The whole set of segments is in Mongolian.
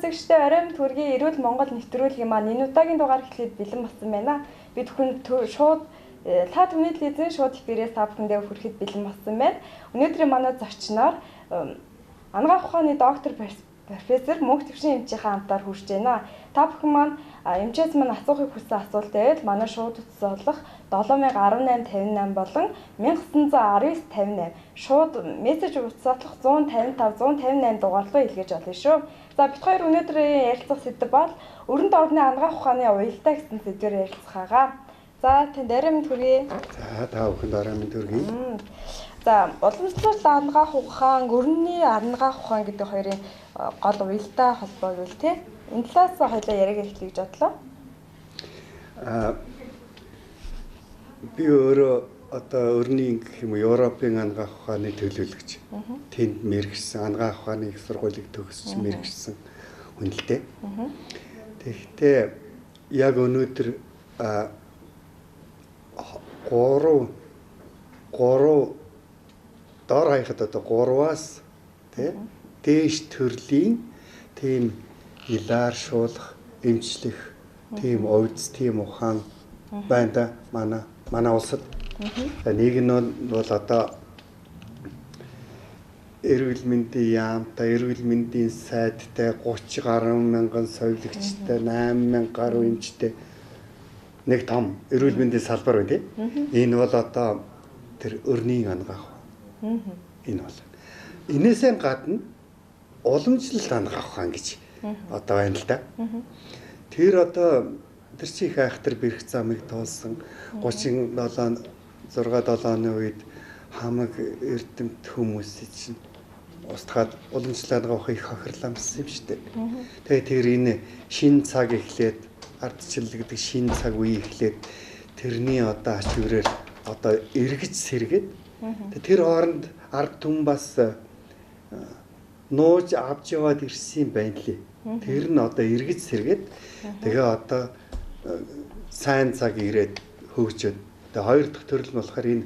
сонсогчдоо оройн төргийн эрүүл Монгол нэвтрүүлгийн маань энэ удаагийн дугаар эхлээд бэлэн болсон байна. Бид бүхэн шууд та түүний телевизэн шууд эфирээс та бүхэндээ хүрэхэд бэлэн болсон байна. Өнөөдрийн манай зочноор анагаах ухааны доктор профессор Мөнх төвшин эмчийн хамтаар хүрч байна. Та бүхэн маань эмчээс маань асуухыг хүссэн асуулт байвал манай шууд утсаалах 701858 болон 191958 шууд мессеж утсаалах 155 158 дугаар руу илгээж олно шүү. За бид хоёр өнөөдрийн ярилцах сэдэв бол өрөнд орны анагаах ухааны уялдаа гэсэн сэдвээр ярилцахаагаа. За танд арай мэнд хүргэе. За та бүхэнд арай мэнд хүргэе. За уламжлалт анагаах ухаан, өрний анагаах ухаан гэдэг хоёрын гол уялдаа холбоо юу вэ? Энэ талаас хоёлаа яриаг эхлэе гэж бодлоо. Би өөрөө одоо өрний гэх юм уу Европын анагаах ухааны төлөөлөгч. Тэнд мэргэжсэн анагаах ухааны их сургуулийг төгсөж мэргэжсэн хүн л дээ. Тэгэхдээ яг өнөөдөр 3 доор хаяхад одоо 3-аас дээш төрлийн тийм илааршуулах, эмчлэх, тийм овц, тийм ухаан байна да манай улсад. Нэг нь бол одоо эрүүл мэндийн яамтай, эрүүл мэндийн сайдтай 30 гаруй мянган совилогчтой, 8,000 гаруй эмчтэй нэг том эрүүл мэндийн салбар үү тийм. Энэ бол одоо тэр өрний анагаах. Энэ бол. Инээсээ гадна уламжлалт анагаах ухаан гэж одоо байна л да. Тэр одоо тэр чих айхтар бэрх замыг туулсан 37 6-7-ны үед хамаг эрдэмт хүмүүсийн чинь устгаад уламжлалт анагаах их хохирламжсан юм шүү дээ. Тэгээ тэр энэ шин цаг эхлээд ардчлал гэдэг шин цаг үе эхлээд тэрний одоо ач хүрээр одоо эргэж сэргээд тэр хооронд ард түмэн бас нууж авч яваад ирсэн байна лээ. Тэр нь одоо эргэж сэргээд тэгээ одоо сайн цаг ирээд хөгжөөд тэгээ хоёр дахь төрөл нь болохоор энэ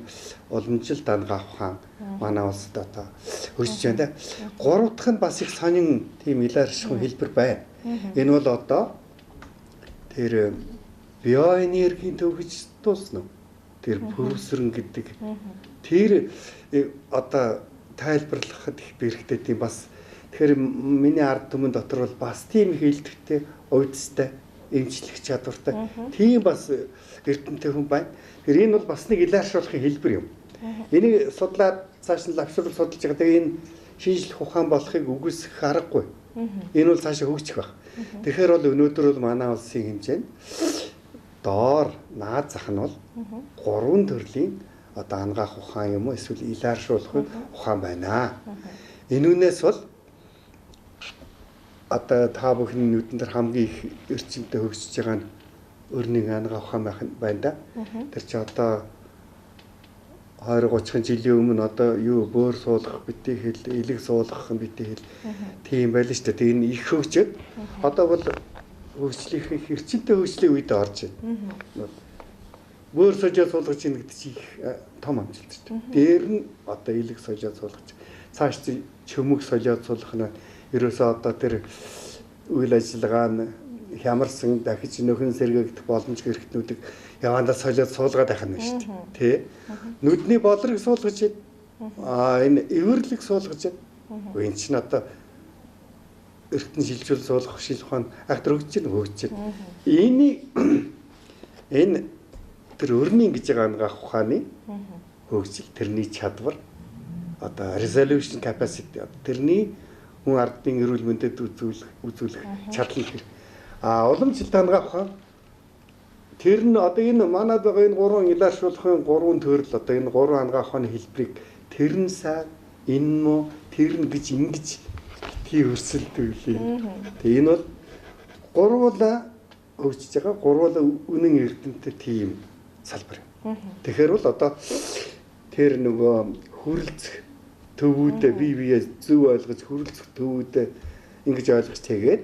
уламжлалт анагаах ухаан манай улсад одоо хөгжиж байна. Гурав дахь нь бас их сонин тийм илэрших хэлбэр байна. Энэ бол одоо тэр биоэнергийн төвхөж тулсан. Тэр пүрсрэн гэдэг тэр одоо тайлбарлахад их бэрхтээ тийм бас тэгэхээр миний ард түмэн дотор бол бас тийм хэлдэгтэй увдстай эмчлэх чадвартай тийм бас эрдэмтэй хүн байна. Тэр энэ бол бас нэг илэршүүлэхин хэлбэр юм. Энийг судлаад цааш нь лавшруулах судалж байгаа. Тэгээ энэ шинжлэх ухаан болохыг үгүйсгэх аргагүй. Энэ бол цаашаа хөгжих байх. Тэгэхээр бол өнөөдөр бол манай улсын хэмжээнд доор наад зах нь бол 3 төрлийн одоо анагаах ухаан юм уу эсвэл илэршүүлэх ухаан байна. Энүүнээс бол одоо та бүхний нүдэн дээр хамгийн их эрчимтэй хөгжиж байгаа нь өрний анагаах ухаан байна да. Тэр чи одоо 20-30 жилийн өмнө одоо юу бөөр суулгах битээ хэл, элэг суулгах битээ хэл тийм байл шүү дээ. Тэгээ энэ их хөгжөөд одоо бол хөгжлийн их эрчимтэй хөгжлийн үед орж байна. Бөөр сожоо суулгаж ийн гэдэг чинь их том амжилт шүү дээ. Дээр нь одоо элэг сожоо суулгаж цааш чөмөг сожоо суулгах нь ерөөсөө одоо тэр үйл ажиллагаа нь хямарсан дахиж нөхөн сэргээгдэх боломж хэрэгтнүүдийг явандаа солиод суулгаад байх нь шүү дээ. Тэ? Нүдний бодлыг суулгаж энэ эвэрлэг суулгаж энэ чинь одоо эртний шилжүүл суулгах шил ухаан айхтар хөгжиж байна. Энийг энэ тэр өрний гэж байгаа анагаах ухааны хөгжил тэрний чадвар одоо resolution capacity тэрний хүн ардын эрүүл мэндэд үзүүлэх чадлын хэрэг. Уламжлалт анагаах ухаан тэр нь одоо энэ манад байгаа энэ 3 илэршүүлэхин 3 төрөл одоо энэ 3 анагаах ухааны хэлбэрийг тэр нь сайн энэ муу тэр нь гэж ингэж тий өрсөлдүүлээ. Тэгээ энэ бол гурвуулаа хөгжиж байгаа гурвуулаа үнэн эрдэмтэй тийм салбар юм. Тэгэхээр бол одоо тэр нөгөө хүрэлцэх төвүүдээ бие биеэ зөв ойлгож хүрэлцэх төвүүдээ ингэж ойлгож тэгээд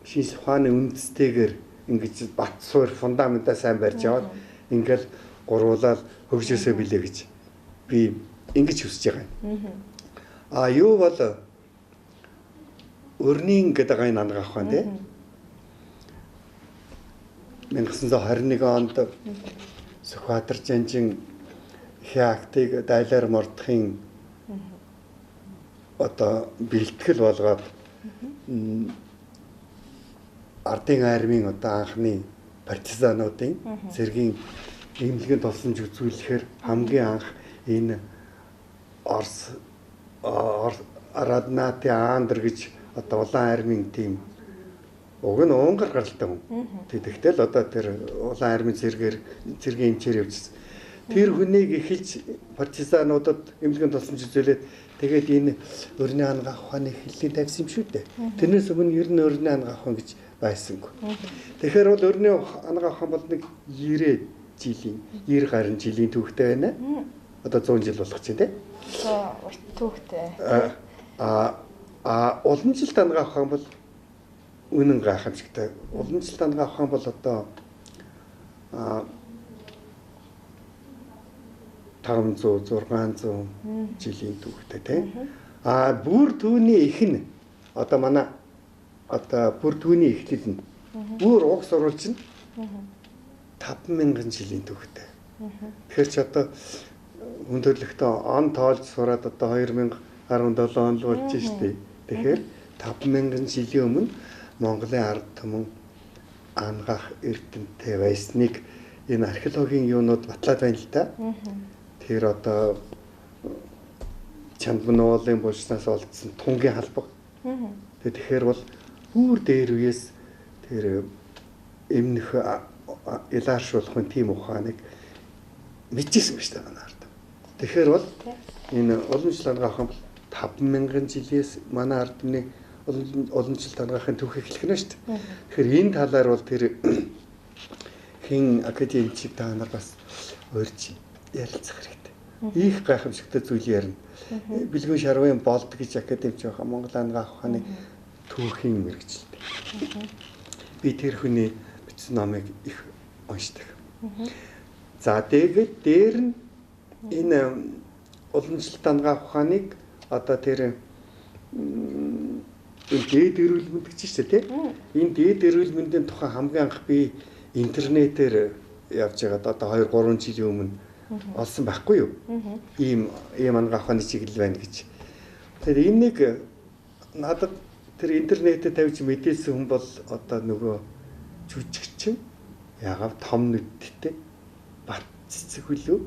шинжлэх ухааны үндэстэйгээр ингэж бат суур фундаментаа сайн барьж аваад ингээл гурвуулаад хөгжөөсөө билээ гэж би ингэж хүсэж байгаа юм. Юу бол өрнийн гэдэг гайн ангаа авах нь тий. 1921 онд Сүхбаатар Жанжин хяактыг дайлаар мордохын одоо бэлтгэл болгоод ардын армийн одоо анхны партизануудын цэргийн эмнэлгийн тулсамж үзүүлэхээр хамгийн анх энэ Орос Раднати Андр гэж одоо улаан армийн тим уг нь Унгар гаралтай хүн. Тэгэхдээ л одоо тэр улаан армийн цэргийн эмчээр явжсэн. Тэр хүнийг эхэлж партизануудад эмнэлгийн тулсамж үзүүлээд тэгээд энэ өрний ангаа ухааны хэллийг тавьсан юм шүү дээ. Тэрнээс өмнө ер нь өрний ангаа ухаан гэж байсангүй. Тэгэхээр бол өрний ангаа ухаан бол нэг 90 гаруй жилийн түүхтэй байна. Одоо 100 жил болох чинь тий. Урт түүхтэй. Уламжилт ангаа ухаан бол үнэн гайхамшигтай. Уламжилт ангаа ухаан бол одоо 500 600 жилийн түүхтэй тий. Бүр түүний ихнэ одоо манай одоо бүр түүний эхлэл нь бүр уг сурвалж нь 5000 жилийн түүхтэй. Тэгэхээр ч одоо өндөрлөгтөө он тоолж сураад одоо 2017 он л болж штэ. Тэгэхээр 5000 жилийн өмнө Монголын ард түмэн ангаах эрдэмтэй байсныг энэ археологийн юунууд батлаад байна л да. Тэр одоо Чандмануулын булчнаас олдсон тунгийн халбаг. Тэгэхээр бол бүр дээр үеэс тэр эмнэх илааршуулахын тийм ухааныг мэдчихсэн ба шүү дээ манай ард. Тэгэхээр бол энэ уламжлалт ангаа ухаан 5000 жилээс манай ард түмний уламжлалт ангаахын түүх эхлэх нь шүү дээ. Тэгэхээр энэ талаар бол тэр хин академичиг та нар бас урьж ярилцах хэрэгтэй. Их гайхамшигтай зүйл ярина. Бэлгүн Шарвын болд гэж академич байгаа Монгол ангаах ухааны түүхийн мэргэжилтэй. Би тэр хүний бичсэн номыг их уншдаг. За тэгээд дээр нь энэ уламжлалт ангаах ухааныг одоо тэр дээд эрүүл мэнд гэж шүү дээ тийм. Энэ дээд эрүүл мэндийн тухай хамгийн анх би интернетээр явж байгаад одоо 2-3 жилийн өмнө олсон байхгүй юу? Ийм ангаах ухааны чиглэл байна гэж. Тэгэхээр энийг надад тэр интернетэд тавьж мэдээсэн хүн бол одоо нөгөө жүжигчин ягаад том нүдтэй бат цэцэг хүлөө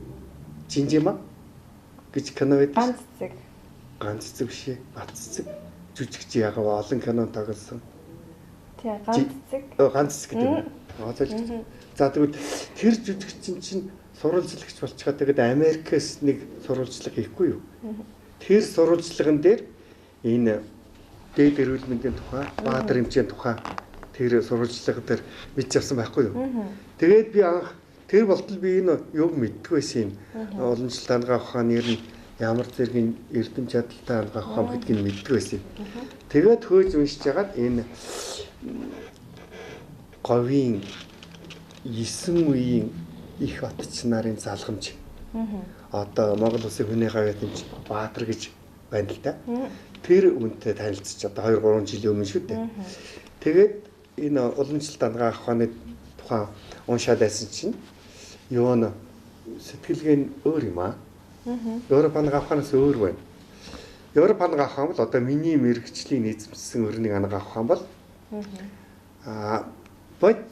Жинжима гэж кино байдаг. Ганц цэцэг биш ээ, бат цэцэг жүжигч ягаад олон кино тоглосон. Тийм ганц цэцэг. Ганц цэцэг гэдэг. За тэгвэл тэр жүжигчин чинь сурвалжлагч болчиход тэгээд Америкээс нэг сурвалжлага хийхгүй юу? Тэр сурвалжлагын дээр энэ дээд эрүүл мэндийн тухай, баатар эмчийн тухай тэр сурвалжлага дээр мэдж авсан байхгүй юу? Тэгээд би анх тэр болтол би энэ юуг мэддэг байсан юм. Уламжлалт ангаах ухааны ер нь ямар зэргийн эрдэм чадалтай ангаах ухаан гэдгийг мэддэг байсан юм. Тэгээд хөөж уншиж хагаад энэ говийн 9 үеийн их отч нарын залгамж. Одоо Монгол Улсын хүний гавьяа тэмч Баатар гэж байна л да. Тэр үнтэй танилцж одоо 2-3 жилийн өмнө шүү дээ. Тэгээд энэ уламжлалт ангаах ухааны тухай уншаад байсан чинь юу н сэтгэлгээ нь өөр юм аа. Европ ангаах ухаанаас өөр байна. Европ ангаах ухаан бол одоо миний мэрэгчлийн нийцэмсэн өрний ангаах ухаан бол бод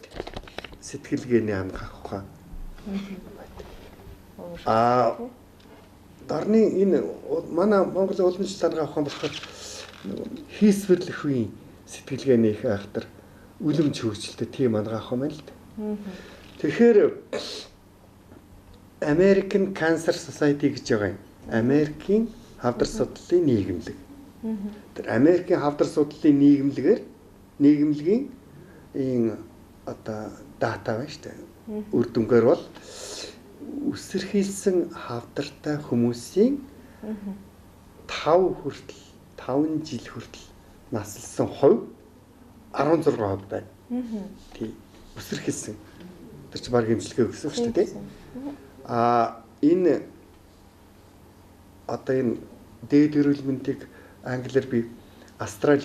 сэтгэлгээний ангаах ухаан. Дарны энэ манай Монголын уламжлалт ангаах ухаан болохоор хийсвэрлэх үеийн сэтгэлгээний их айхтар үлэмж хөгжилтэй тийм ангаах ухаан байна л да. Тэгэхээр American Cancer Society гэж байгаа юм. Америкийн хавдар судлалын нийгэмлэг. Тэр Америкийн хавдар судлалын нийгэмлэгийн энэ одоо дата байна шүү дээ. Үр дүнгээр бол үсэрхийлсэн хавдартай хүмүүсийн 5 жил хүртэл наслсан хувь 16% байна. Тий. Үсэрхийлсэн. Тэр чинь баг хэмжлэгээ өгсөн шүү дээ. Энэ одоо энэ дээд эрүүл мэндийг англиар би Astral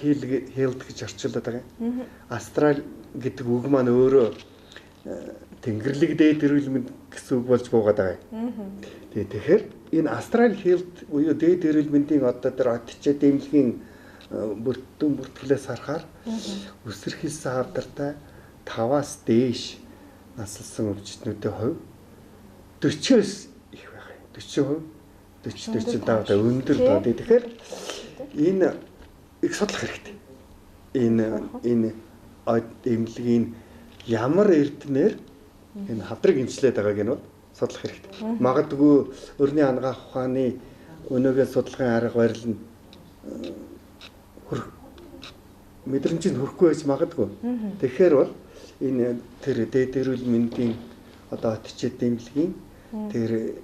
health гэж орчуулдаг байгаа. Astral гэдэг үг маань өөрөө тэнгэрлэг дээд эрүүл мэнд гэсэн үг болж буугаад байгаа. Тэгэхээр энэ astral health буюу дээд эрүүл мэндийн одоо тэр отчид эмнэлгийн бүртгэлээс харахаар үсэрхэлсэн хавдартай 5-аас дээш наслсан өвчтнүүдийн хувь 40-оос их байх юм. 40%, 40-45 өндөр доо. Тэгэхээр энэ их судлах хэрэгтэй. Энэ эмнэлгийн ямар эрдэнээр энэ хавдрыг эмчлээд байгааг нь бол судлах хэрэгтэй. Магадгүй өрний ангаах ухааны өнөөгөө судалгааны арга барил нь мэдрэмжийг хүрхгүй байж магадгүй. Тэгэхээр бол энэ тэр дээд эрүүл мэндийн одоо отчид эмнэлгийн тэр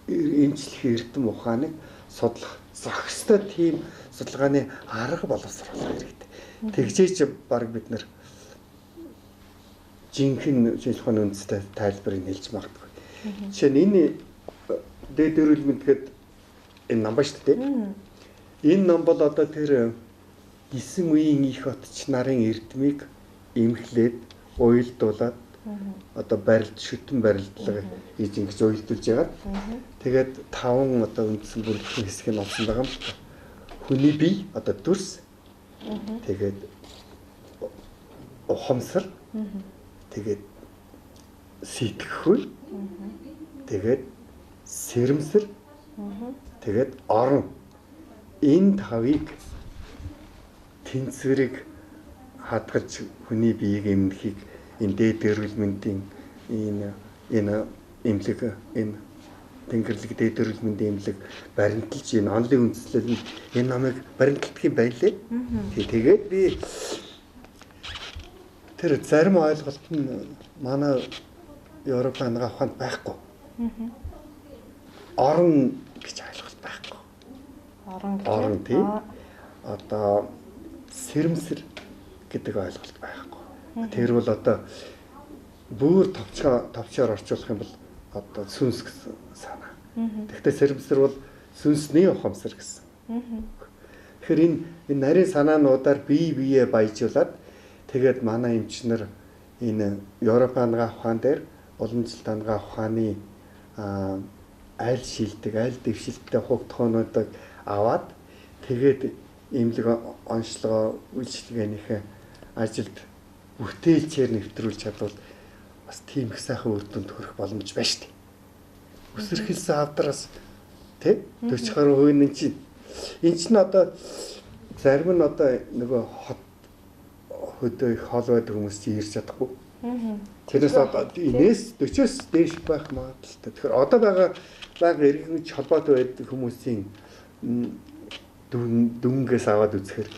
эмчлэх эрдэм ухааныг судлах зохистой тийм судалгааны арга боловсруулах хэрэгтэй. Тэгжээч баг бид нар жинхэнэ шинжилгээ ухааны үндэстэй тайлбарыг хэлж магадгүй. Жишээ нь энэ дээд эрүүл мэнд гэдэг энэ ном ба шүү дээ. Энэ ном бол одоо тэр 9 үеийн их отч нарын эрдмийг эмхлээд уйлдуулаад одоо барилд шүтэн барилдлага ингэж уйлдуулж яагаад тэгээд 5 одоо үндсэн бүрэлдэхүүн хэсэг нь олсон байгаа юм. Хүний бие одоо дүрс тэгээд ухамсар тэгээд сэтгэхүй тэгээд сэрэмсэр тэгээд орон энэ 5-ыг тэнцвэрийг хадгалж хүний биеийг эмнэхийг энэ дээд эрүүл мэндийн энэ эмнэлэг энэ тэнгэрлэг дээд эрүүл мэндийн эмнэлэг баримталж энэ онлын үндэслэл нь энэ намайг баримталдаг юм байна лээ. Тэгээд би тэр зарим ойлголт нь манай Европ ангаа ухаанд байхгүй. Орон гэж ойлголт байхгүй. Орон тийм одоо сэрэмсэр гэдэг ойлголт байхгүй. Тэр бол одоо бүр товчоор орчуулах юм бол одоо сүнс гэсэн санаа. Гэхдээ сэрэмсэр бол сүнсний ухамсар гэсэн. Тэгэхээр энэ нарийн санаануудаар бие биеэ баяжуулаад тэгээд манай эмчнэр энэ Европ ангаа ухаан дээр олон жил ангаа ухааны аль шилдэг, аль дэвшилттэй хугтхоонуудыг аваад тэгээд эмнэлэг онцлогоо үйлчилгээнийхээ ажилд бүтээлчээр нэвтрүүлж чадвал бас тийм их сайхан үр дүнд хүрэх боломж байна шүү дээ. Үсэрхэлсэн хавдраас тий 40% энэ чинь одоо зарим нь одоо нөгөө хот хөдөө их хол байдаг хүмүүс чинь ирж чадахгүй. Тэрээс одоо энэс 40-оос дээш байх магадaltaй. Тэгэхээр одоо байгаа иргэнж холбоотой байдаг хүмүүсийн дүнгээс аваад үзэхээр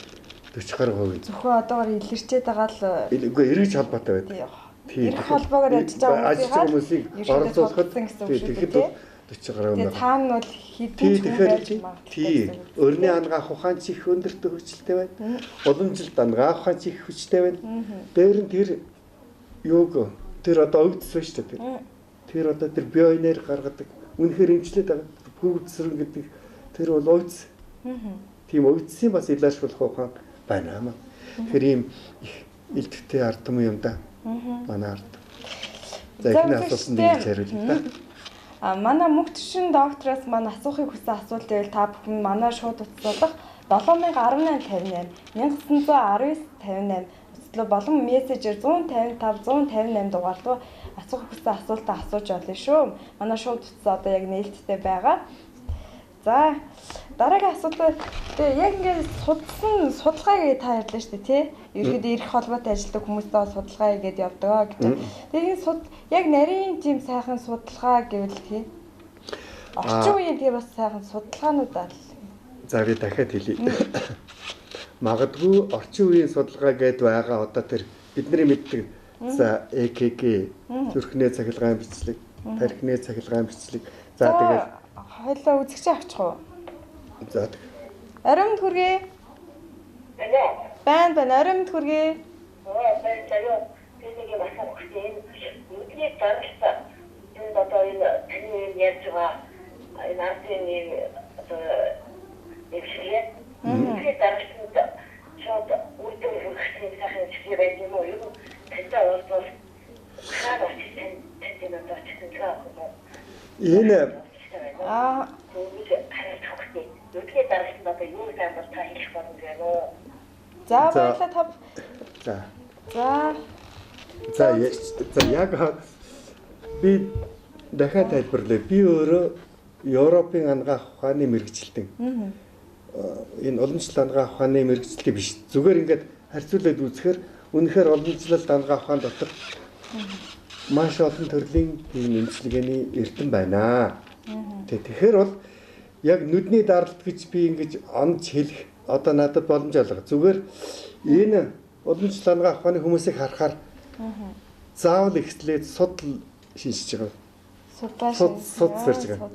40% зөвхөн одоогоор илэрчээд байгаа л үгүй эргэж холбоотой байдаг. Тийм. Ирэх холбоогоор ажиллаж байгаа хүмүүсийг оролцуулахад тэгэхэд 40%. Тэгээ цаана нь бол хэдэн хүн байж магадaltaй. Өрний ангаах ухаан ч их өндөртэй хүчтэй байна. Уламжилт ангаах ухаан ч их хүчтэй байна. Дээр нь тэр юуг тэр одоо өвдс байна шүү дээ. Тэр одоо тэр биоэнер гаргадаг. Үнэхээр эмчлээд байгаа. Бүгдсрэн гэдэг тэр бол өвдс. Тийм өвдсөн бас илэршүүлэх ухаан байна аа. Тэгэхээр ийм их илтгэвтэй ард юм да. Манай ард. За ихний асуусан нэг хариулъя да. Манай мөнхтшин доктороос маань асуухыг хүссэн асуулт байвал та бүхэн манай шууд утсаалах 701858 191958 өсөлтөө болон мессежээр 155 158 дугаар руу асуух хүссэн асуултаа асууж болно шүү. Манай шууд утас одоо яг нээлттэй байгаа. За дараагийн асуулт яг ингээд судалгаа гэж та ярьлаа шүү дээ тий. Ерөөдөө ирэх холбоотой ажилладаг хүмүүстэй судалгаа хийгээд явдаг гэдэг. Тэгээд яг нарийн тийм сайхан судалгаа гэвэл тий. Орчин үеийн тийм бас сайхан судалгаанууд аа. За би дахиад хэлье. Магадгүй орчин үеийн судалгаа гэдээ байгаа одоо тэр бидний мэддэг за ЭКГ зүрхний цахилгаан бичлэг, тархины цахилгаан бичлэг. За тэгээд хойлоо үзэгчээ авчих уу? За. Аримд хүргэе. Байна. Аримд хүргэе. байна заяа. Тэнийг масаа өгсөн. Үгүй дараалал. Энэ одоо энэ таны яаж байгаа энэ артын одоо нэвшилээ. Үгүй дараалал шууд үрдэн хөрхтний сайхан зүйл байд юм уу? Юу тантай уулзвал хаад тань надад чинь заахгүй. Энэ Үгүй харагдахгүй. Үгүй дараагийн одоо юу замбар та хэлэх боломжтой юу? За баярлалаа тав. За яг би дахиад тайлбарлая. Би өөрөө Европын анагаах ухааны мэрэгчлэн. Энэ уламжлалт анагаах ухааны мэрэгчлэл биш. Зүгээр ингээд харьцуулаад үзэхээр үнэхээр уламжлалт анагаах ухаан дотор маш олон төрлийн эмчилгээний эрдэм байна. Тэгэхээр бол яг нүдний даралт гэж би ингэж онц хэлэх одоо надад боломж олго. Зүгээр энэ уламжлалт анагаах ухааны хүмүүсийг харахаар заавал ихтлээд судал шинжиж байгаа. Судалж байгаа.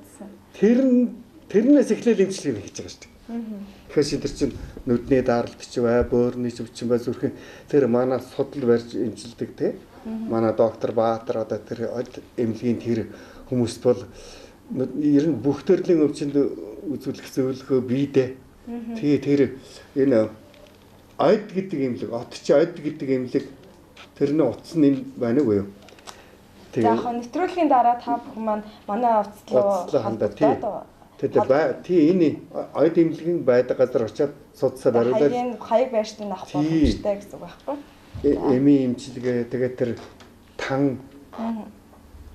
Тэрнээс эхлээл эмчилгээ хийж байгаа шүү дээ. Тэгэхээр шидэр чинь нүдний даралт ч бай, бөөрийн өвчин бай зүрхэн тэр манай судал барьж эмчилдэг те. Манай доктор Баатар одоо тэр эмнэлгийн тэр хүмүүст бол ер нь бүх төрлийн өвчнөд үзүүлэх зөвлөгөө биедээ. Тэгээ тэр энэ ойд гэдэг эмнэлэг, отч ойд гэдэг эмнэлэг тэрний утас нь байна уу юу? За яг нэвтрүүлгийн дараа та бүхэн маань манай утас руу хандаад тий энэ ойд эмнэлгийн байдаг газар очиад судалсаа бариулаад хаяг байршин авах боломжтой гэсэн үг байхгүй? Эми эмчилгээ тэгээд тэр тан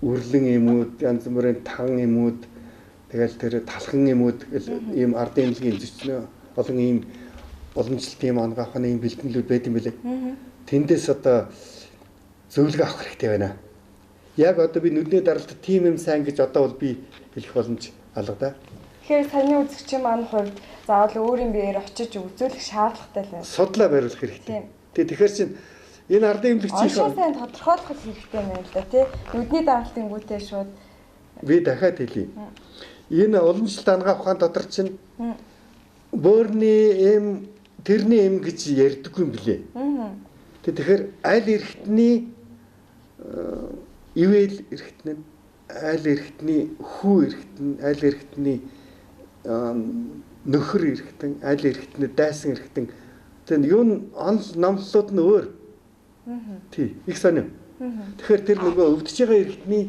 үрлэн эмүүд янз бүрийн тан эмүүд тэгэл тэр талхан эмүүд ийм ардын эмнэлгийн зөчнөө олон ийм уламжлалт ийм анагаах ухааны ийм бэлтгэлүүд байт юм билээ. Тэндээс одоо зөвлөгөө авах хэрэгтэй байна. Яг одоо би нүдний даралт тийм юм сайн гэж одоо бол би хэлэх боломж алга да. Тэгэхээр саяны үзэгчийн маань хувьд заавал өөрийн биеэр очиж үзүүлэх шаардлагатай л байна. Судлаа бариулах хэрэгтэй. Тэгэхээр чинь энэ ардын эмнэлэгчийн сайн тодорхойлох хэрэгтэй юм л да тий. Нүдний даралтын гүйтээ шууд би дахиад хэлье. Энэ уламжлалт анагаах ухаан дотор чинь бөөрийн эм тэрний эм гэж ярьдаггүй юм билээ. Тэгэхээр аль эрхтний ивэл эрхтэн, аль эрхтний хүү эрхтэн, аль эрхтний нөхөр эрхтэн, аль эрхтний дайсан эрхтэн. Тэгээд юу номлолууд нь өөр. Тий, их сонио. Тэгэхээр тэр нөгөө өвдөж байгаа эрхтний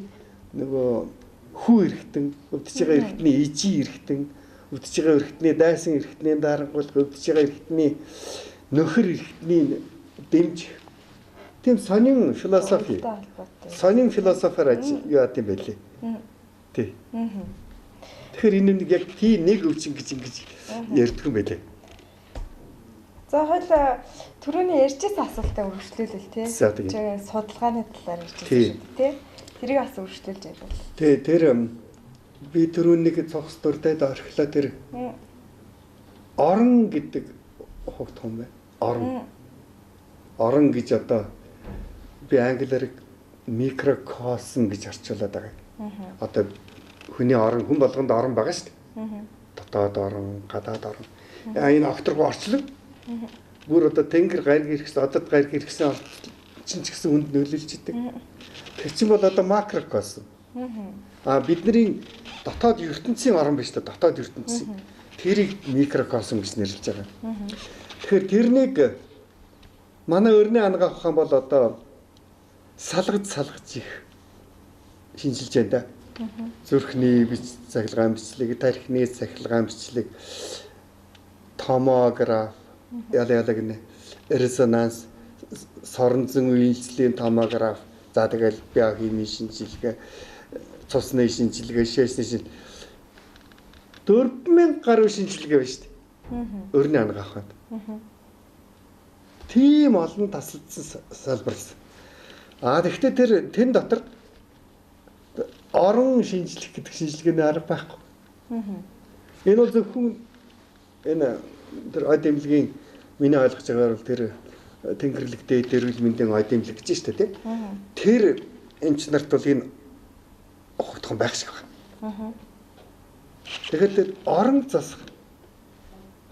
нөгөө хүү эрхтэн, өвдөж байгаа эрхтний ижи эрхтэн, өвдөж байгаа эрхтний дайсан эрхтний дарангуул өвдөж байгаа эрхтний нөхөр эрхтний дэмж тийм сонин философи. Сонин философиар юу яд юм бэ лээ. Тий. Тэгэхээр энэ нэг яг тий нэг өвчин гэж ингэж ярьдаг юм байлээ. За хойлоо түрүүний ярьжсэн асуултаа үргэлжлүүлэл тий. Тэгээд судалгааны талаар ярьжсэн шүү дээ тий. Тэрийг бас үргэлжлүүлж ярил. Тий тэр би түрүүнийг цогц дурдаад орхилоо тэр орон гэдэг хогт юм байна. Орон гэж одоо би англиар микрокосм гэж орчуулад байгаа. Одоо хүний орон хүн болгонд орон байгаа шүү дээ. Дотоод орон, гадаад орон. Энэ окторгоо орчлон бүр одоо тэнгэр гайрг хэрэгсэн, одод гайрг хэрэгсэн чинь ч гэсэн үнд нөлөөлж идэг. Тэр чинь бол одоо макрокосм. Бидний дотоод ертөнцийн орон биш үү? Дотоод ертөнцийн. Тэрийг микрокосм гэж нэрлэж байгаа. Тэгэхээр тэрнийг манай өрний анагаах ухаан бол одоо салгаж их шинжилж байна да. Зүрхний цахилгаан бичлэг, тархины цахилгаан бичлэг, томограф, яла гэнэ, резонанс, соронзон үйлчлэлийн томограф, за тэгэл биохимийн шинжилгээ, цусны шинжилгээ, шээсний шинжилгээ 4000 гаруй шинжилгээ байна шүү дээ. Өрний анагаах ухаанд. Тийм олон тасалдсан салбарлсан. Тэгэхдээ тэр тэн дотор орон шинжлэх гэдэг шинжилгээний арга байхгүй. Энэ бол зөвхөн энэ тэр ойд эмнэлгийн миний ойлгож байгаагаар бол тэр тэнгэрлэг дээд эрүүл мэндийн ойд эмнэлэг гэж шүү дээ, тийм. Тэр эмч нарт бол энэ огтхон байх шиг байна. Тэгэхээр тэр орон засах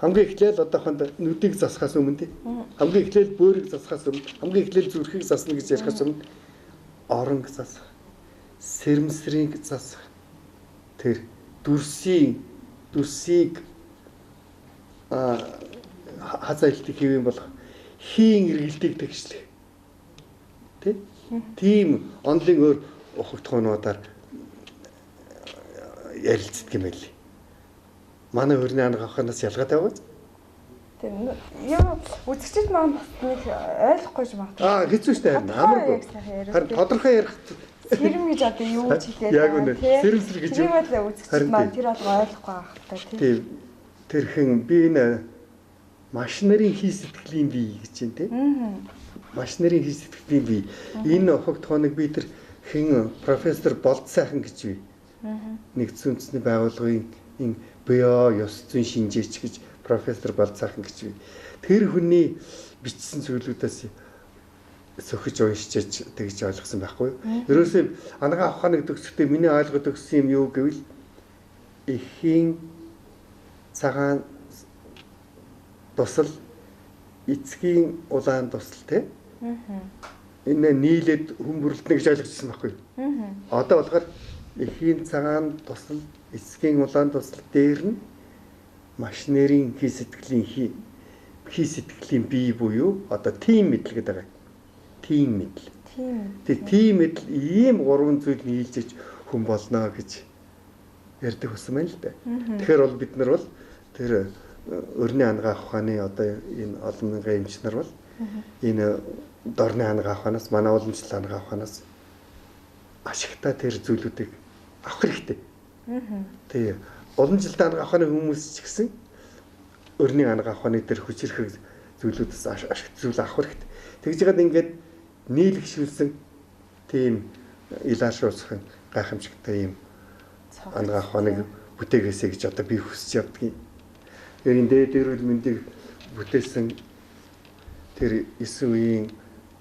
хамгийн эхлээл одоохонд нүдийг засахаас өмнө тийм. Хамгийн эхлээл бөөрийг засахаас өмнө, хамгийн эхлээл зүрхийг засна гэж ярихаас өмнө орон засах, сэрэмсрийг засах, тэр дүрсийг хазаа хэлтийг хэвэн болох хийн эргэлтийг тэгшлэх. Тэ? Тийм онлын өөр ухагтхуунуудаар ярилцдаг юм байли. Манай өрний анх авахнаас ялгаатай байгаа. Тэр юм үзэгчд маань бас нэг ойлгохгүй юм байна. Хэцүү штэй харин амаргүй. Харин тодорхой ярих сэрэм гэж одоо юу ч хэлээд яг үнэ сэрэм гэж юм бол үзэгчд маань тэр алга ойлгохгүй байх та тийм. Тэрхэн би энэ маш нарын хий сэтгэлийн бий гэж байна те. Маш нарын хий сэтгэлийн бий. Энэ ухагтхууныг би тэр хэн профессор Болд сайхан гэж бий. Нэгдсэн үндэсний байгууллагын энэ био ёс зүйн шинжээч гэж профессор Болд сайхан гэж бий. Тэр хүний бичсэн зүйлүүдээс сөхөж уншиж тэгж ойлгосон байхгүй юу? Ерөөсөө ангаа ухааныг төгсөхдөө миний ойлгоод өгсөн юм юу гэвэл эхийн цагаан тусал эцгийн улаан тусал те. Энэ нийлээд хүмүүрлэнэ гэж ойлгочихсон байхгүй юу? Одоо болохоор эхийн цагаан тусал эцгийн улаан тусал дээр нь маш нэрийн хий сэтгэлийн бий буюу одоо тим мэдл гэдэг байгаа. Тим мэдл. Тийм мэдл ийм гурван зүйл нийлжиж хүн болно гэж ярьдаг болсон байна л да. Тэгэхээр бол бид нар бол тэр өрний ангаа ухааны одоо энэ олон мянган эмч нар бол энэ дорны ангаа ухаанаас манай уламжлалт ангаа ухаанаас ашигтай тэр зүйлүүдийг авах хэрэгтэй. Тэгээ уламжлалт ангаа ухааны хүмүүс ч гэсэн өрний ангаа ухааны тэр хүчрэх зүйлүүдээс ашигт зүйл авах хэрэгтэй. Тэгж яагаад ингээд нийлэгшүүлсэн тийм илаашруулсан гайхамшигтай юм ангаа ухааныг бүтээгээсэй гэж одоо би хүсэж явдгийг. Энэ дээд эрүүл мэндийг бүтээсэн тэр 9 үеийн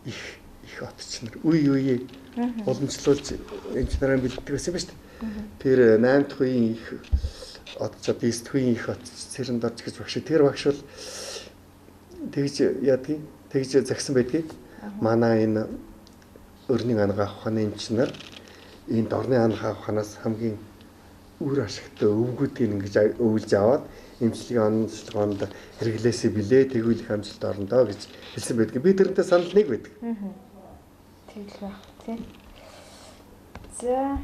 их отч нар үе уламжлуулж эмч нараа бэлддэг байсан ба шүү дээ. Тэр 8 дахь үеийн их отч 9 дахь үеийн их отч Цэрэнд орж гэж багш. Тэр багш бол тэгж яадгийг тэгж загсан байдгийг. Манай энэ өрний ангаа ухааны эмч нар энэ дорны ангаа ухаанаас хамгийн үр ашигтай өвгүүдийг ингэж өвлж аваад эмчилгээ онцлогоонд хэрэглээсэй билээ тэгвэл их амжилт орондоо гэж хэлсэн байдаг. Би тэрнтэй санал нэг байдаг. Тэгэл байх тийм. За.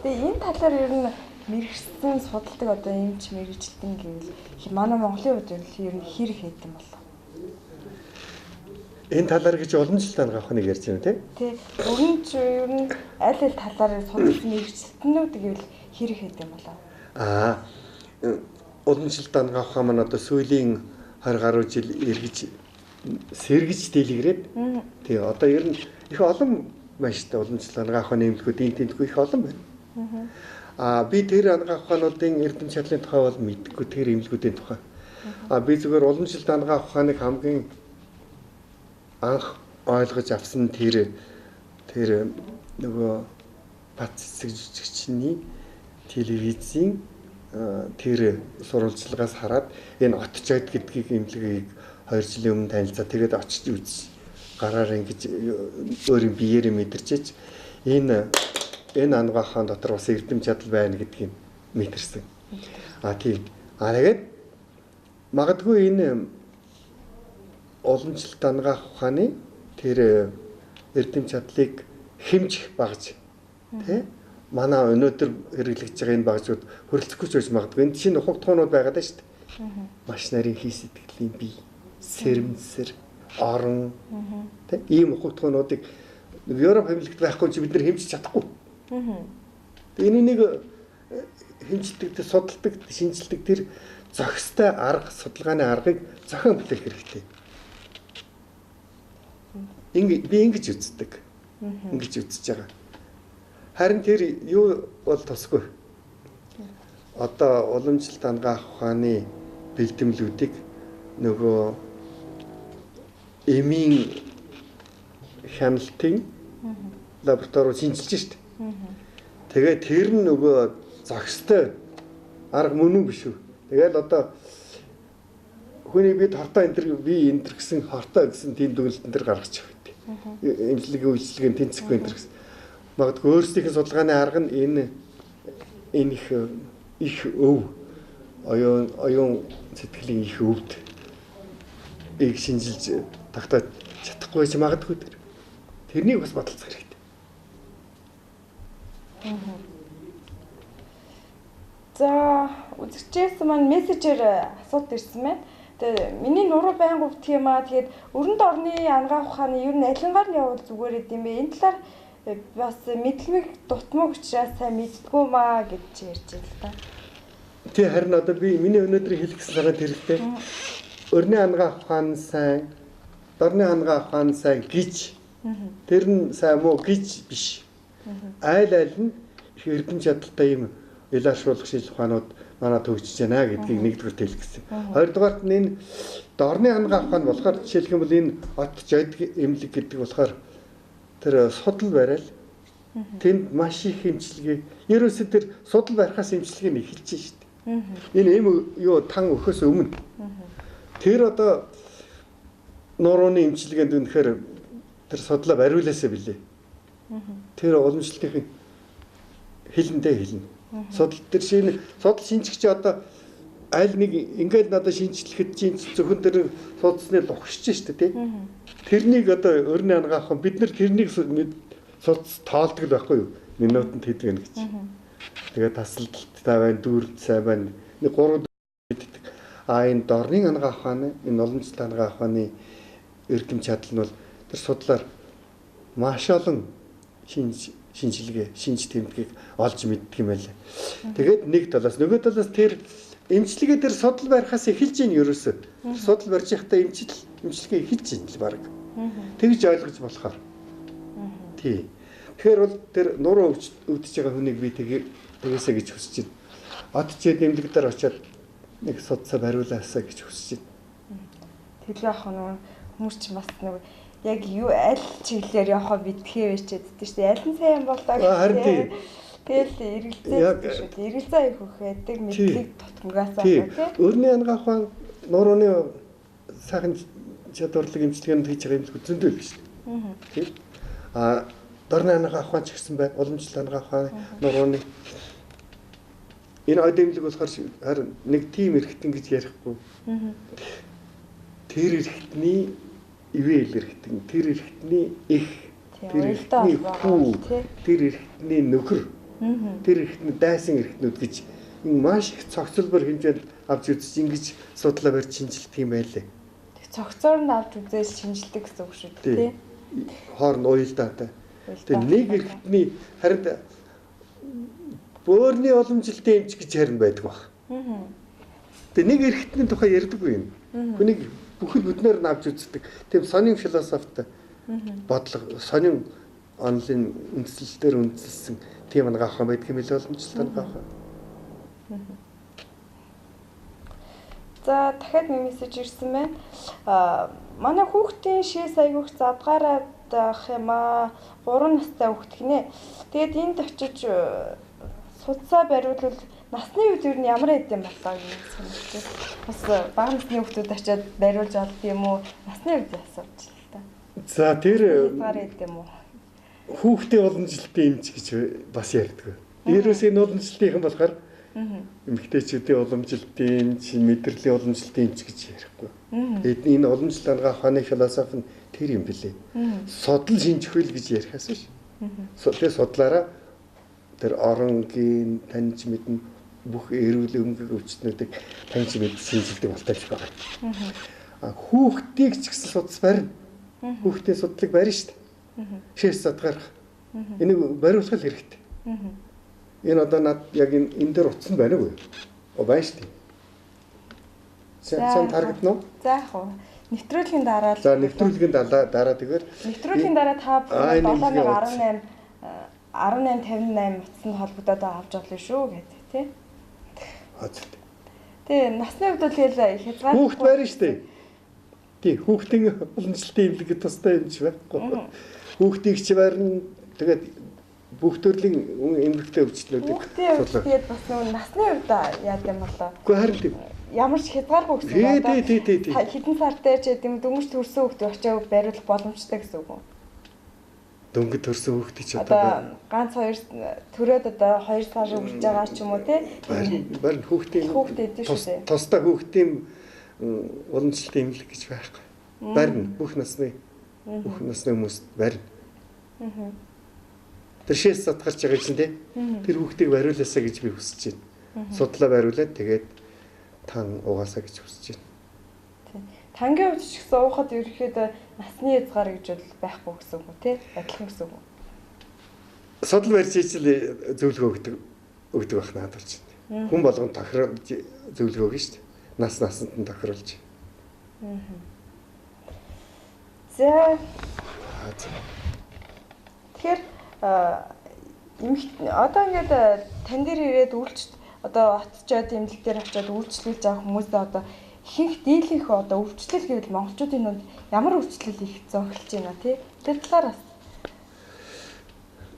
Тэгээ энэ талаар ер нь мэрэгсэн судалдаг одоо эмч мэрэгчлэн гэвэл манай Монголын хувьд ер нь хэр хэдэн болов? Энэ талаар гэж уламжлалт ангаа ухааныг ярьж байна тийм. Тий. Өрнөж ер нь аль талаар судалсан мэрэгчлэнүүд гэвэл хэр хэдэн болов? Уламжлалт ангаа ухаан маань одоо сүүлийн 20 гаруй жил эргэж сэргэж дийлгэрээд тий одоо ер нь их олон байна шүү дээ уламжлалт ангаа ухааны нэмэлтүүд энэ тэмдэггүй их олон байна. Би тэр ангаа ухаануудын эрдэм чадлын тухай бол мэдгүй тэр нэмэлтүүдийн тухай. Би зүгээр уламжлалт ангаа ухааныг хамгийн анх ойлгож авсан тэр нөгөө бат цэцэг жүжигчний телевизийн тэр сурвалжлагаас хараад энэ отчойд гэдгийг имлэгийг 2 жилийн өмнө танилцаа тэгээд очиж үз гараар ингэж өөрийн биеэрээ мэдэрчээж энэ ангаа ухаан дотор бас эрдэм чадал байна гэдгийг мэдэрсэн. Тийм. Тэгээд магадгүй энэ уламжлалт ангаа ухааны тэр эрдэм чадлыг хэмжих багж тий манай өнөөдөр хэрэглэж байгаа энэ багжууд хөрөлцөхгүй ч байж магадгүй. Энд шинэ ухагтхуунууд байгаад байна шүү дээ. Маш нарийн хий сэтгэлийн бий, сэрэмсэр, орон тий ийм ухагтхуунуудыг Европ хэмжлэгт байхгүй чи бид нар хэмжиж чадахгүй. Тэгээ энийг хэмжилдэг, судалдаг, шинжилдэг тэр зохистой арга, судалгааны аргыг зохион бүтээх хэрэгтэй. Би ингэж үздэг. Ингэж үзэж байгаа. Харин тэр юу бол тусгүй. Одоо уламжлалт ангаа ухааны бэлтгэлүүдийг нөгөө эмийн хяналтын лабораториуд шинжилж штт. Тэгээд тэр нь нөгөө зохистой арга мөн үү биш үү? Тэгээд одоо хүний бид хортой би энэ гэсэн хортой гэсэн тийм дүгнэлтэн төр гаргачих байдаг. Эмчилгээ үйлчлэгийн тэнцэхгүй энэ гэсэн. Магадгүй өөрсдийнхээ судалгааны арга нь энэ их өв оюун сэтгэлийн их өвд ийг шинжилж тогтоож чадахгүй ч магадгүй тэр. Тэрнийг бас бодолцох хэрэгтэй. За үзэгчээс маань мессежээр асуулт ирсэн байна. Тэгээ миний нуруу байнга өвдөх юм аа. Тэгээд өрөнд орны ангаа ухааны ер нь алингаар нь явал зүгээр гэдэм бэ. Энэ талаар бас мэдлэг дутмаг учраас сайн мэддгүү маа гэж ярьж байна л да. Тий харин одоо би миний өнөөдрийн хэлэх санаа тэрэлтэй. Өрний ангаа ухаан сайн, дорны ангаа ухаан сайн гэж. Тэр нь сайн муу гэж биш. Айл нь их эрдэм чадaltaй юм илэршүүлэх шийдэл ухаанууд манай төгсөж байна гэдгийг нэгдүгээр хэлэх гэсэн. Хоёрдугаарт нь энэ дорны ангаа ухаан болохоор жишээлх юм бол энэ от жод эмнэлэг гэдэг болохоор тэр судал барайл. Тэнд маш их эмчилгээ. Ерөөсөө тэр судал барихаас эмчилгээ нь эхэлж шүү дээ. Энэ эм юу тан өхөөс өмнө. Тэр одоо нурууны эмчилгээнд үнэхээр тэр судлаа бариулаасаа билээ. Тэр уламжлалтын хилэндээ хэлнэ. Судал тэр судал шинжигч одоо аль нэг ингээл надад шинжлэхэд чинь зөвхөн тэр судалсны лухшиж штэ тий. Тэрнийг одоо өрний ангаах бид нар тэрнийг судас тоолдог л байхгүй юу? Минутанд хийдэг гэж. Тэгээд тасалдaltaй байна, дүүрд сайн байна. Нэг 3 гэдэг. Энэ дорны ангаах хааны, энэ уламжлалт ангаах хааны эрдэм чадал нь бол тэр судлаар маш олон шинжилгээ, шинж тэмдгийг олж мэддэг юм байлаа. Тэгээд нэг талаас нөгөө талаас тэр эмчилгээ тэр судал барихаас эхэлж ийн ерөөсөө. Судал барьж байхдаа эмчилгээ эхэлж ийн л баг. Тэгж ойлгож болохоор. Тий. Тэгэхээр бол тэр нуруу өвдөж байгаа хүнийг би тэгээсэ гэж хүсэж байна. От чид эмнэлэг дээр очиод нэг судсаа бариулаасаа гэж хүсэж байна. Тэглээ ах нь хүмүүс ч бас нэг яг юу аль чиглэлээр явахаа бидхээ вечээд дээ шүү дээ. Аль нь сайн болоо гэх. Тэгэл эргэлзээ шүү дээ. Эргэлзээ их хөхэдэг мэдлэг тутамгаасаа тий. Өрний ангаах хаан нурууны сайхан чадварлаг эмчилгээнд хийж байгаа эмнэлэг зөндөө биш шүү дээ. Тий. Дорны ангаах хаан ч гэсэн байна. Уламжлалт ангаах хаан нурууны энэ одемлэг болохоор харин нэг тим эрхтэн гэж ярихгүй. Тэр эрхтний ивэл эрхтэн, тэр эрхтний их, тэр эрхтний хүү, тэр эрхтний нөхөр, тэр эрхтний дайсан эрхтнүүд гэж энэ маш их цогцлбор хэмжээнд авч үзэж ингэж судлаа барьж шинжилдэг юм байлээ. Цогцоор нь авч үзэл шинжилдэг гэсэн үг шүү дээ, тий. Хоорн уялдаатай. Тэгээ нэг эрхтний харин бөөрийн уламжлалтын эмч гэж харин байдаг баг. Тэгээ нэг эрхтний тухай ярьдаггүй юм. Хүнийг бүхэл бүднээр нь авч үздэг. Тийм сонин философитой бодлого, сонин онлын үндслэлээр үндэслэсэн тийм ангаах хаан байдаг юм л уламжлалт ангаах хаан. За дахиад нэг мессеж ирсэн байна. Манай хүүхдийн шээ саягүйх задгаараад ах юм аа 3 настай хүүхд гинэ. Тэгээд энд очиж судсаа бариулвал насны үед юу ямар хэдэм болоо гэж санагдав. Бас бага насны хүүхдүүд очиад бариулж олд юм уу? Насны үед асууж л та. За тэр хязгаар хэдэм үү? Хүүхдийн уламжлалтын эмч гэж бас ярьдаг. Ерөөс энэ уламжлалтынхан болохоор эмэгтэйчүүдийн уламжлалтын эмч, мэдрэлийн уламжлалтын эмч гэж ярихгүй. Энэ уламжлалт ангаах хааны философи нь тэр юм билээ. Судал шинжихвэл гэж ярихаас биш. Тэгээ судлаараа тэр оронгийн таньж мэднэ бүх эрүүл өнгөг өвчтнүүдийг таньж мэд шинжилдэг болтойч байгаа. Хүүхдийг ч гэсэн судас барина. Хүүхдийн судлыг барина шүү дээ. Шээс задгарах. Энийг бариулах хэрэгтэй. Энэ одоо над яг энэ дээр утсан байна уу? Байна шүү дээ. Сайн таргатна уу? За яг уу. Нэвтрүүлгийн дараа л. За нэвтрүүлгийн дараа тэгэхээр нэвтрүүлгийн дараа та 1858 утсанд холбогдоод авч болно шүү гэдэг тий. Тэгээ насны үед бол тэгэл хязгаар хүүхд барина шүү дээ. Тий хүүхдийн уламжлалтын эмнэлэг тустай юм чи байхгүй. Хүүхдийг ч барина. Тэгээд бүх төрлийн эмнэлэгтэй өвчлөлүүдийг судлаа. Тэгээд бас нөгөө насны үед яад юм болоо. Үгүй харин тийм ямар ч хязгааргүй гэсэн үг одоо. Тий. Хэдэн сартай ч гэдэм дөнгөж төрсөн хүүхдээ очиад бариулах боломжтой гэсэн үг үү? Дөнгөж төрсөн хүүхдээ ч одоо ганц 2 төрөөд одоо 2 сар үрж байгаа ч юм уу тий? Барин хүүхдээ эдэн шүү дээ. Тусдаа хүүхдийн уламжлалтын эмнэлэг гэж байхгүй. барина. Бүх насны хүмүүст барина. Тэр шээс сатгарч байгаа чинь тий. Тэр хүүхдийг бариулаасаа гэж би хүсэж байна. Судлаа бариулаад тэгээд тан угаасаа гэж хүсэж байна. Тийм. Тангийн хувьд ч гэсэн уухад ерөөхдөө насны хязгаар гэж бол байхгүй гэсэн үг үү тий? Адилхан гэсэн үг үү? Судлал барьж ичил зөвлөгөө өгдөг байх надад болж байна. Хүн болгон тохиролж зөвлөгөө өгнө шүү дээ. Насанд нь тохиролж. За. Тэгэхээр одоо ингээд тань дээр ирээд одоо очиод эмнэлэг дээр очиод үйлчлүүлж байгаа хүмүүсээ одоо ихэнх дийлэнх одоо өвчлөл гэвэл монголчуудын нүд ямар өвчлөл их зохилж байна тий? Тэр талаар бас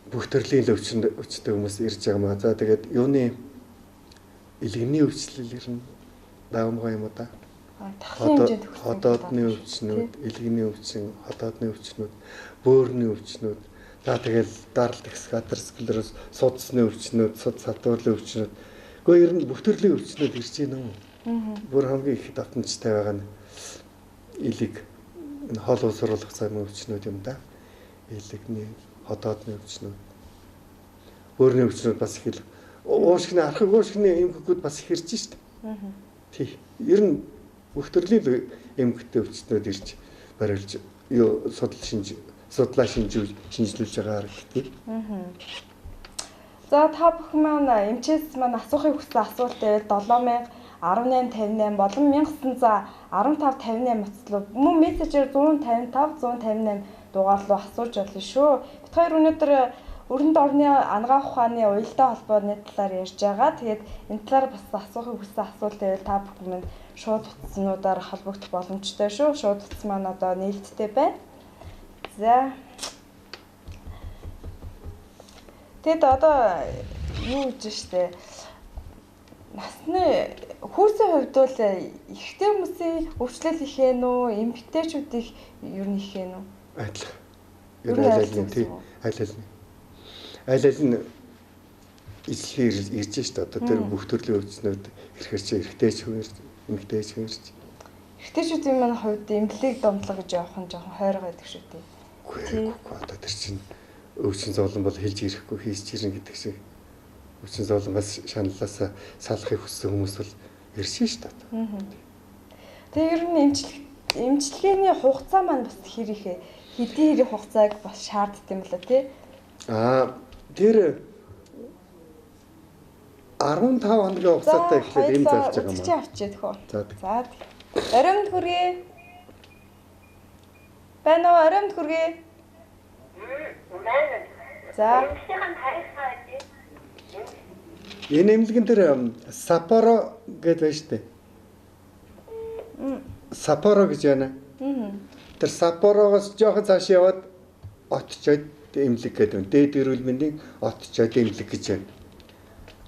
бүх төрлийн өвчтөй хүмүүс ирж байгаа маа. За тэгээд юуны илгэний өвчлөл ер нь даамгаа юм уу да? Хотоодны өвчнүүд, илгэний өвчин, хотоодны өвчнүүд, бөөрийн өвчнүүд, за тэгэл даралт экскатерсклероз, судасны өвчнүүд, суд сатуурлын өвчнүүд. Гэхдээ ер нь бүх төрлийн өвчнүүд ирж байна уу? Бүр хамгийн их давтамжтай байгаа нь илэг, энэ хол усруулах замын өвчнүүд юм да. Илэгний, хотоодны өвчнүүд, бөөрийн өвчнүүд бас их л уушгины архив уушгины эмгэгүүд бас их ирж шít. Тий. Ер нь бүх төрлийн эмгэгтэй өвчтнүүд ирж барилж судлаа шинжилүүлж байгаа хэрэгтэй. За та бүхэн маань эмчээс маань асуухыг хүссэн асуулт байвал 701858 болон 191558 утаслуу мөн мессежээр 155 158 дугаар руу асууж болно шүү. Бид хоёр өнөөдөр өрөнд орны ангаах ухааны уялдаа холбооны талаар ярьж байгаа. Тэгээд энэ талаар бас асуухыг хүссэн асуулт байвал та бүхэн маань шууд утаснуудаар холбогдох боломжтой шүү. Шууд утас маань одоо нээлттэй байна. За. Тэгэд одоо юу гэж штэ насны хүйсийн хувьд бол эрэгтэй хүмүүсийн өвчлөл их ээ нүү, эмэгтэйчүүдийн ер нь их ээ нүү? Адилхан. Ер нь айлын тий. Айл нь ижлэхээр ирж штэ одоо тэр бүх төрлийн өвчнүүд ирэхэр чи эрэгтэйч хүн эмэгтэйч хүн ирж. Эрэгтэйчүүдийн маань хувьд эмнэлэг домдлого гэж явах нь жоохон хойроо байдаг шүү дээ. Үгүй одоо тэр чинь өвчин зовлон бол хэлж ирэхгүй хийж ирнэ гэдэг шиг. Өвчин зовлонгоос шаналлаас салахыг хүссэн хүмүүс бол ирсэн шүү дээ. Тэгээ ер нь эмчилгээний хугацаа маань бас хэр их хэдийн хэрэг хугацааг бас шаарддаг юм байна тий. Тэр 15 хоногийн хугацаатай ихлээр эм залж байгаа юм аа. Чи авчиад хөө. За. Оримд хүргэе. Байна уу? Оримд хүргэе. За. Энэ эмнэлгэн тэр Саппоро гэдээ байна шүү дээ. Саппоро гэж байна. Тэр Саппорогоос жоохон цааш яваад Отчод эмнэлэг гэдэг байна. Дээд эрүүл мэндийн Отчод эмнэлэг гэж байна.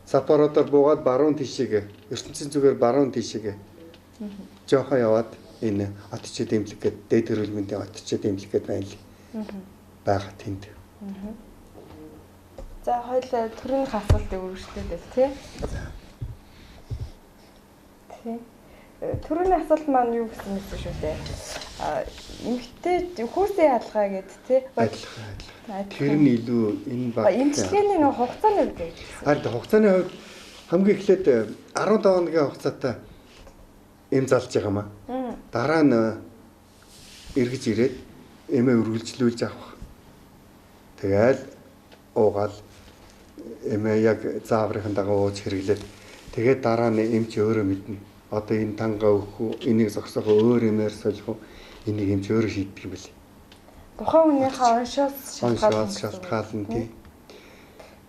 Саппородоор буугаад баруун тишээгээ, ертөнцийн зүгээр баруун тишээгээ жоохон яваад энэ Отчод эмнэлэг гэдэг дээд эрүүл мэндийн Отчод эмнэлэг гэдэг байна л. Бага тэнд. За хоёул төрийн асуултыг үргэлжлүүлээ тий. Тий. Төрийн асуулт маань юу гэсэн мэт шүү дээ. Эмэгтэй хүйсийн ялгаа гэдэг тий. Адилхан. Тэр нь илүү энэ баг. Эмчилгээний нэг хугацааны үед гэж. Харин хугацааны хувьд хамгийн эхлээд 15 хоногийн хугацаатай эм залж байгаа маа. Дараа нь эргэж ирээд эмээ үргэлжлүүлж авах. Тэгэл уугаал эмээ яг зааврын дагуу ууж хэрэглээд тэгээд дараа нь эмч өөрөө мэднэ. Одоо энэ тангаа өгөх үү, энийг зогсоох өөр эмээр солих уу, энийг эмч өөрөө шийддэг юм бэл. Тухайн хүнийхээ оншоос шалтгаална тий.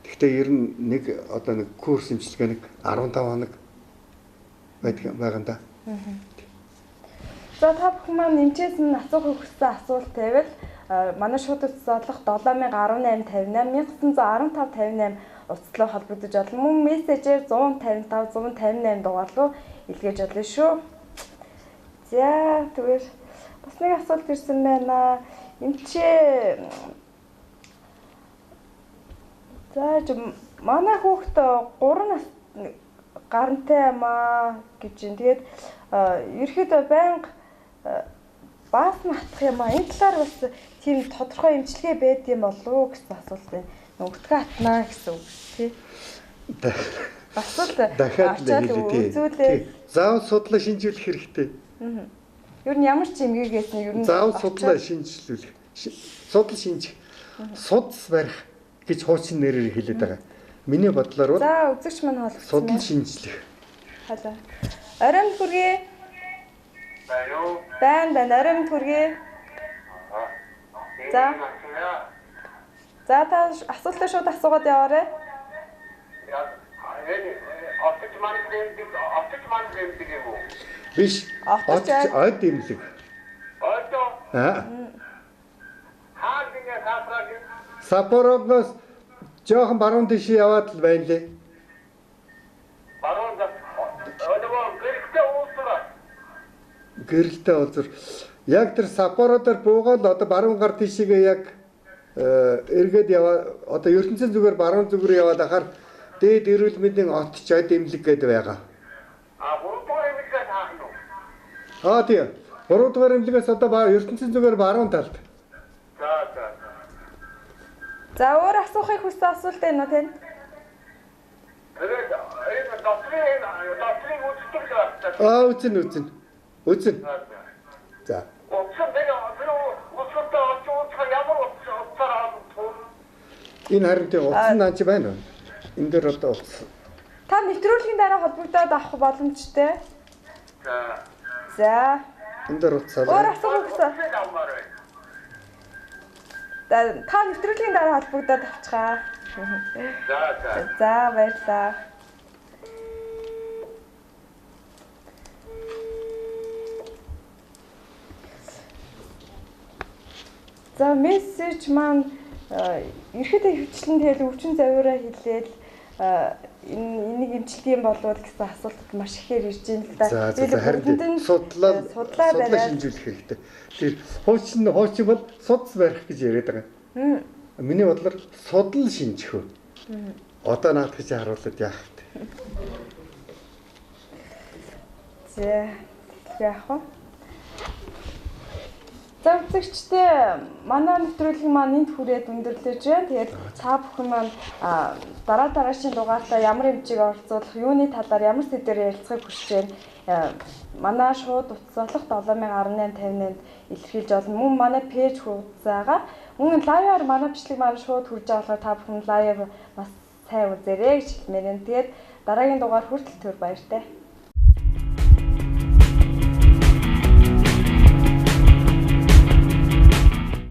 Гэхдээ ер нь нэг одоо нэг курс эмчилгээ нэг 15 хоног байгаа юм да. За та бүхэн маань эмчээс нь асуухыг хүссэн асуулт байвал манай шууд утас олох 701858 191558 утаслаа холбогдож болно. Мөн мессежээр 155 158 дугаар руу илгээж болно шүү. За тэгвэл бас нэг асуулт ирсэн байна. Эмчээ за манай хүүхэд 3 нас гарантай юмаа гэж юм. Тэгээд ерөөхдөө байнга баас нь хатах юм аа. Энэ талаар бас тийм тодорхой эмчилгээ байд юм болов уу гэсэн асуулт байна. Өгтгөө хатнаа гэсэн үг тий. Бас л дахиад үзүүлээ. Заавал судлаа шинжүүлэх хэрэгтэй. Ер нь ямар ч эмгэгээс нь ер нь заавал судлаа шинжлүүлэх. Судал шинжих. Судас барих гэж хуучин нэрээр хэлээд байгаа. Миний бодлоор бол за үзэгч маань хоолцсон. судал шинжлэх. Халаа. Оройн хүргээ. Байна. Оройн хүргээ. За. За та асуултаа шууд асуугаад яваарай. Биш. Ойд имлэг. Сапорогоос жоохон баруун тийш яваад л байна лээ. Гэрэлтэй уулзар. Яг тэр Сапородоор буугаад одоо баруун гар тийшээгээ яг эргээд яваа одоо ертөнцийн зүгээр баруун зүгээр яваад ахаар дээд эрүүл мэндийн отч ойд имлэг гэдэг байгаа. Тийм. 3 дугаар имлэгээс одоо ертөнцийн зүгээр баруун талд. За өөр асуухыг хүссэн асуулт байна уу тань? Үзэн. За. Энэ харин тийм утсан наач байна уу? Энд дээр одоо утсан. Та нэвтрүүлгийн дараа холбогдоод авах боломжтой. За. Энд дээр утсаа. Өөр асуух гэсэн. Та нэвтрүүлгийн дараа холбогдоод авчихаа. За баярлалаа. За мессеж маань ерөөдөө хөвчлэн тэгэл өвчин завиураа хэлээд энийг эмчилдэг юм болов гэсэн асуултад маш ихээр ирж байна л да. Тэгээд судлаа шинжүүлэх хэрэгтэй. Тэр хуучин бол судас барих гэж яриад байгаа. Миний бодлоор судал шинжих үү. Одоо наадах гэж харуулад яах вэ? За яах вэ? За үзэгчтэй манай нэвтрүүлэг маань энд хүрээд өндөрлөж байна. Тэгээд та бүхэн маань дараагийн дугаартаа ямар эмчийг оролцуулах, юуны талаар ямар сэдвээр ярилцахыг хүсэж байна. Манай шууд утас болох 701858-д илэрхийлж болно. Мөн манай пэйж хуудасаагаа мөн лайваар манай бичлэг маань шууд хүрж байгаа болохоор та бүхэн лайв бас сайн үзээрэй гэж хэлмээр байна. Тэгээд дараагийн дугаар хүртэл түр баяртай.